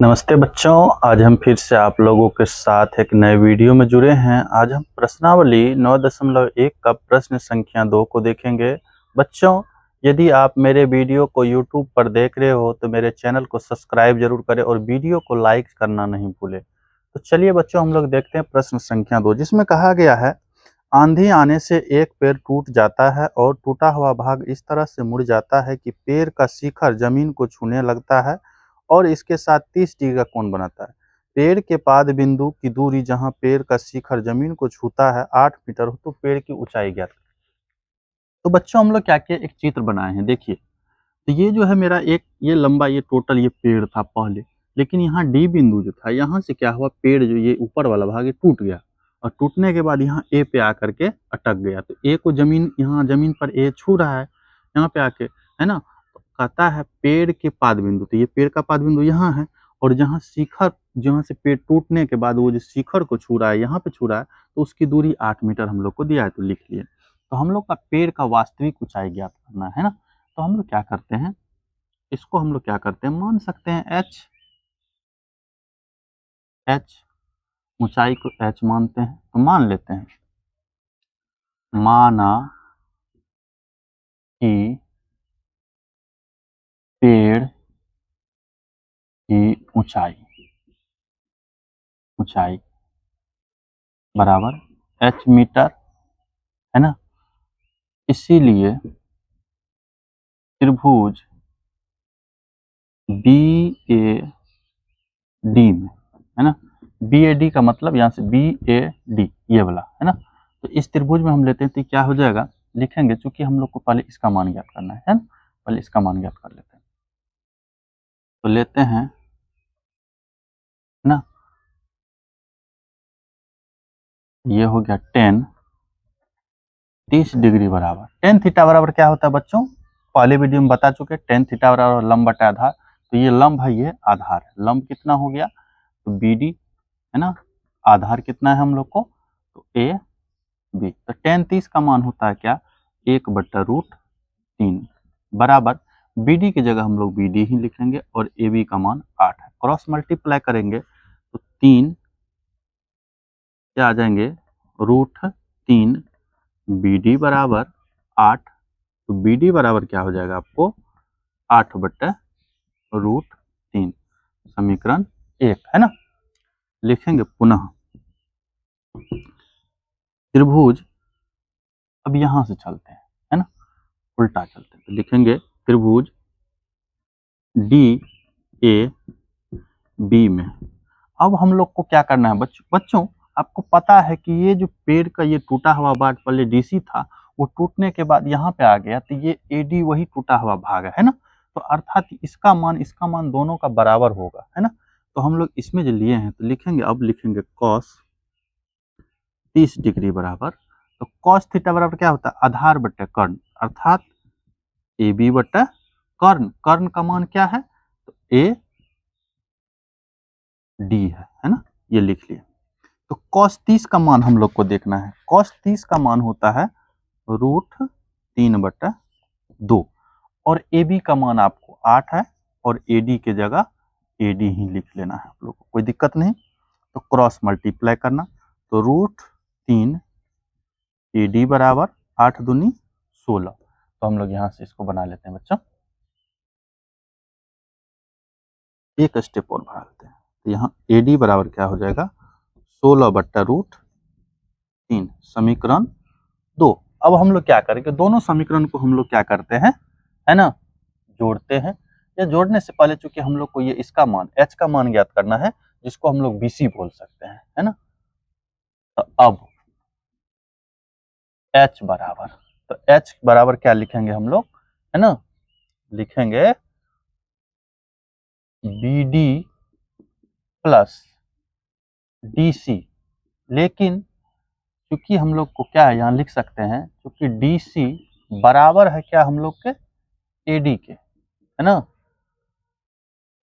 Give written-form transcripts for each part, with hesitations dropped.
नमस्ते बच्चों, आज हम फिर से आप लोगों के साथ एक नए वीडियो में जुड़े हैं। आज हम प्रश्नावली 9.1 का प्रश्न संख्या 2 को देखेंगे। बच्चों, यदि आप मेरे वीडियो को YouTube पर देख रहे हो तो मेरे चैनल को सब्सक्राइब जरूर करें और वीडियो को लाइक करना नहीं भूलें। तो चलिए बच्चों, हम लोग देखते हैं प्रश्न संख्या 2, जिसमें कहा गया है आंधी आने से एक पेड़ टूट जाता है और टूटा हुआ भाग इस तरह से मुड़ जाता है कि पेड़ का शिखर जमीन को छूने लगता है और इसके साथ 30 डिग्री का कोण बनाता है। पेड़ के पाद बिंदु की दूरी जहां पेड़ का शिखर जमीन को छूता है 8 मीटर हो, तो पेड़ की ऊंचाई ज्ञात करें। तो बच्चों, हम लोग क्या किए, एक चित्र बनाए हैं। देखिए, तो ये जो है मेरा एक ये लंबा ये टोटल ये पेड़ था पहले, लेकिन यहाँ डी बिंदु जो था, यहाँ से क्या हुआ, पेड़ जो ये ऊपर वाला भाग ये टूट गया और टूटने के बाद यहाँ ए पे आकर के अटक गया। तो ए को जमीन, यहाँ जमीन पर ए छू रहा है यहाँ पे आके, है ना। तो कहता है पेड़ के पाद बिंदु, तो ये पेड़ का पाद बिंदु यहाँ है और जहाँ शिखर, जहाँ से पेड़ टूटने के बाद वो जो शिखर को छू रहा है, यहाँ पे छू रहा है, तो उसकी दूरी 8 मीटर हम लोग को दिया है, तो लिख लिए। तो हम लोग का पेड़ का वास्तविक ऊंचाई ज्ञात करना है ना। तो हम लोग क्या करते हैं, इसको हम लोग क्या करते हैं, मान सकते हैं एच, ऊंचाई को एच मानते हैं। तो मान लेते हैं, माना कि पेड़ की ऊंचाई बराबर एच मीटर, है ना। इसीलिए त्रिभुज बी ए डी में, है ना, बी ए डी का मतलब यहाँ से बी ए डी ये वाला, है ना। तो इस त्रिभुज में हम लेते हैं तो क्या हो जाएगा, लिखेंगे, चूंकि हम लोग को पहले इसका मान ज्ञात करना है ना, पहले इसका मान ज्ञात कर लेते हैं। तो लेते हैं ना, ये हो गया 30 डिग्री बराबर टेन थीटा बराबर क्या होता है बच्चों, पहले वीडियो में बता चुके, टेन थीटा बराबर लंब बटा आधार। तो ये लंब है, ये आधार है। लंब कितना हो गया, तो बी डी, है ना। आधार कितना है हम लोग को, तो ए बी। तो टेन 30 का मान होता है क्या, 1/√3 बराबर बी डी की जगह हम लोग बी डी ही लिखेंगे और ए बी का मान 8 है। क्रॉस मल्टीप्लाई करेंगे तो 3 क्या आ जाएंगे, √3 बी डी बराबर 8। तो बी डी बराबर क्या हो जाएगा आपको, 8/√3, समीकरण 1, है ना। लिखेंगे पुनः त्रिभुज, अब यहां से चलते हैं, है ना, उल्टा चलते हैं। तो लिखेंगे त्रिभुज डी ए बी में। अब हम लोग को क्या करना है बच्चों, आपको पता है कि ये जो पेड़ का ये टूटा हुआ भाग पहले डीसी था, वो टूटने के बाद यहाँ पे आ गया, तो ये एडी वही टूटा हुआ भाग है ना। तो अर्थात इसका मान दोनों का बराबर होगा, है ना। तो हम लोग इसमें जो लिए हैं, तो लिखेंगे, अब लिखेंगे कॉस 30 डिग्री बराबर, तो कॉस थीटा बराबर क्या होता है, आधार बटे कर्ण, अर्थात ए बी बटे कर्ण। कर्ण का मान क्या है, तो ए डी है ना, ये लिख लिए। तो cos 30 का मान हम लोग को देखना है। cos 30 का मान होता है √3/2 और AB का मान आपको 8 है और AD के जगह AD ही लिख लेना है आप लोग को, कोई दिक्कत नहीं। तो क्रॉस मल्टीप्लाई करना, तो √3 AD बराबर 8 दूनी 16। तो हम लोग यहाँ से इसको बना लेते हैं बच्चों, एक स्टेप और बढ़ा लेते हैं। तो यहाँ AD बराबर क्या हो जाएगा, 16/√3, समीकरण 2। अब हम लोग क्या करेंगे, दोनों समीकरण को हम लोग क्या करते हैं, है ना, जोड़ते हैं। या जोड़ने से पहले चूंकि हम लोग को ये इसका मान h का मान ज्ञात करना है, जिसको हम लोग BC बोल सकते हैं, है ना। तो अब h बराबर, तो h बराबर क्या लिखेंगे हम लोग, है ना, लिखेंगे BD प्लस DC। लेकिन क्योंकि हम लोग को क्या है, यहाँ लिख सकते हैं, क्योंकि DC बराबर है क्या हम लोग के AD के, है ना।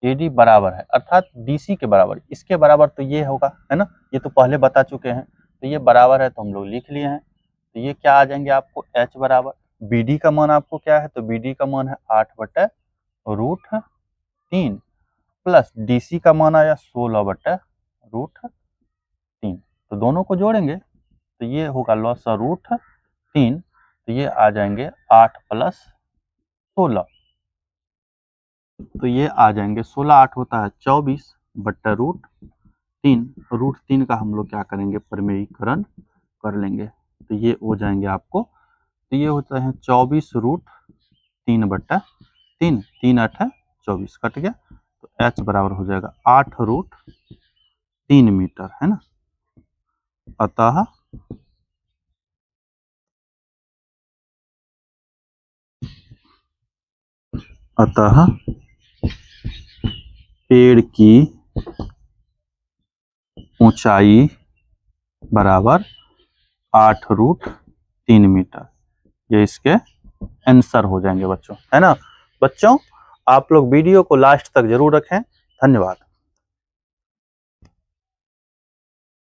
AD बराबर है अर्थात DC के बराबर, इसके बराबर तो ये होगा, है ना, ये तो पहले बता चुके हैं। तो ये बराबर है तो हम लोग लिख लिए हैं। तो ये क्या आ जाएंगे आपको, H बराबर, BD का मान आपको क्या है, तो BD का मान है 8/√3 प्लस DC का मान आया 16/√3। तो दोनों को जोड़ेंगे तो ये होगा log√3, तो ये आ जाएंगे 8 + 16, तो ये आ जाएंगे 16 8 होता है 24/√3। √3 का हम लोग क्या करेंगे, परिमेयीकरण कर लेंगे, तो ये हो जाएंगे आपको, तो ये होता है 24√3/3, 3 8 24 कट गया, तो H बराबर हो जाएगा 8√3 मीटर, है ना। अतः पेड़ की ऊंचाई बराबर 8√3 मीटर, ये इसके आंसर हो जाएंगे बच्चों, है ना। बच्चों आप लोग वीडियो को लास्ट तक जरूर रखें। धन्यवाद।